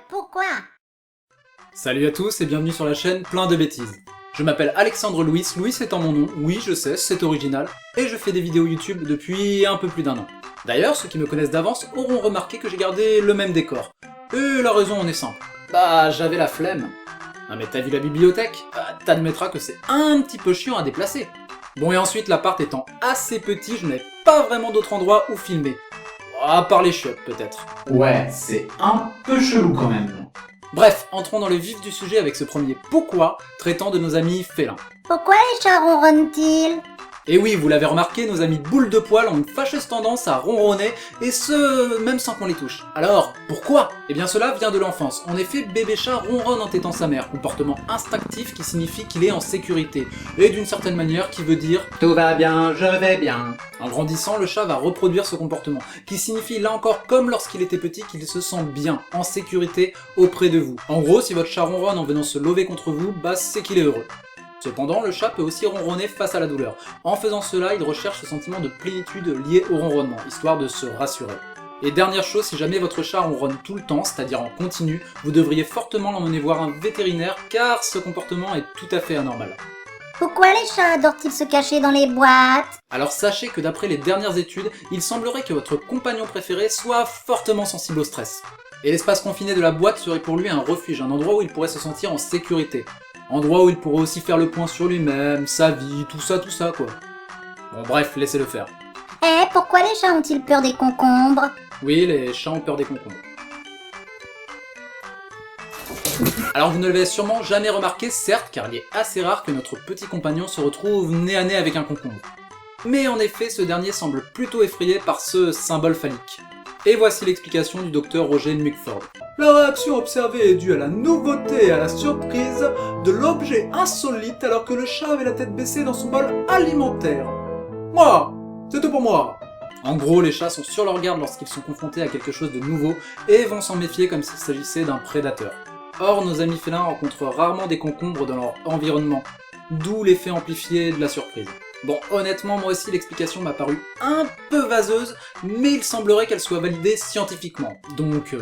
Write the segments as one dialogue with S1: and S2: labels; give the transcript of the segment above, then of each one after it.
S1: Pourquoi?
S2: Salut à tous et bienvenue sur la chaîne Plein de bêtises. Je m'appelle Alexandre Louis, Louis étant mon nom, oui je sais, c'est original, et je fais des vidéos YouTube depuis un peu plus d'1 an. D'ailleurs, ceux qui me connaissent d'avance auront remarqué que j'ai gardé le même décor. Et la raison en est simple. Bah, j'avais la flemme. Ah mais t'as vu la bibliothèque? Bah, t'admettras que c'est un petit peu chiant à déplacer. Bon et ensuite, l'appart étant assez petit, je n'avais pas vraiment d'autre endroit où filmer. À part les chiottes peut-être.
S3: Ouais, c'est un peu chelou quand même.
S2: Bref, entrons dans le vif du sujet avec ce premier pourquoi traitant de nos amis félins.
S1: Pourquoi les chats ronronnent-ils?
S2: Et oui, vous l'avez remarqué, nos amis boules de poils ont une fâcheuse tendance à ronronner, et ce, même sans qu'on les touche. Alors, pourquoi? Eh bien cela vient de l'enfance. En effet, bébé chat ronronne en tétant sa mère, comportement instinctif qui signifie qu'il est en sécurité, et d'une certaine manière qui veut dire « tout va bien, je vais bien ». En grandissant, le chat va reproduire ce comportement, qui signifie là encore comme lorsqu'il était petit qu'il se sent bien, en sécurité, auprès de vous. En gros, si votre chat ronronne en venant se lever contre vous, bah c'est qu'il est heureux. Cependant, le chat peut aussi ronronner face à la douleur. En faisant cela, il recherche ce sentiment de plénitude lié au ronronnement, histoire de se rassurer. Et dernière chose, si jamais votre chat ronronne tout le temps, c'est-à-dire en continu, vous devriez fortement l'emmener voir un vétérinaire, car ce comportement est tout à fait anormal.
S1: Pourquoi les chats adorent-ils se cacher dans les boîtes?
S2: Alors sachez que d'après les dernières études, il semblerait que votre compagnon préféré soit fortement sensible au stress. Et l'espace confiné de la boîte serait pour lui un refuge, un endroit où il pourrait se sentir en sécurité. Endroit où il pourrait aussi faire le point sur lui-même, sa vie, tout ça quoi. Bon bref, laissez-le faire.
S1: Pourquoi les chats ont-ils peur des concombres?
S2: Oui, les chats ont peur des concombres. Alors vous ne l'avez sûrement jamais remarqué, certes, car il est assez rare que notre petit compagnon se retrouve nez à nez avec un concombre. Mais en effet, ce dernier semble plutôt effrayé par ce symbole phallique. Et voici l'explication du docteur Roger Mugford. La réaction observée est due à la nouveauté et à la surprise de l'objet insolite alors que le chat avait la tête baissée dans son bol alimentaire. Moi, c'est tout pour moi. En gros, les chats sont sur leur garde lorsqu'ils sont confrontés à quelque chose de nouveau et vont s'en méfier comme s'il s'agissait d'un prédateur. Or, nos amis félins rencontrent rarement des concombres dans leur environnement, d'où l'effet amplifié de la surprise. Bon, honnêtement, moi aussi, l'explication m'a paru un peu vaseuse, mais il semblerait qu'elle soit validée scientifiquement. Donc,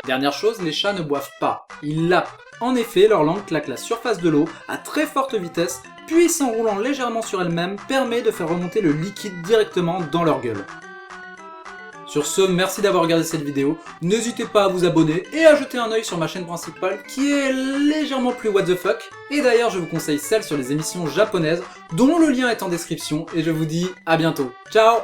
S2: Dernière chose, les chats ne boivent pas, ils lapent. En effet, leur langue claque la surface de l'eau à très forte vitesse, puis s'enroulant légèrement sur elle-même, permet de faire remonter le liquide directement dans leur gueule. Sur ce, merci d'avoir regardé cette vidéo, n'hésitez pas à vous abonner et à jeter un œil sur ma chaîne principale qui est légèrement plus what the fuck. Et d'ailleurs, je vous conseille celle sur les émissions japonaises, dont le lien est en description, et je vous dis à bientôt. Ciao!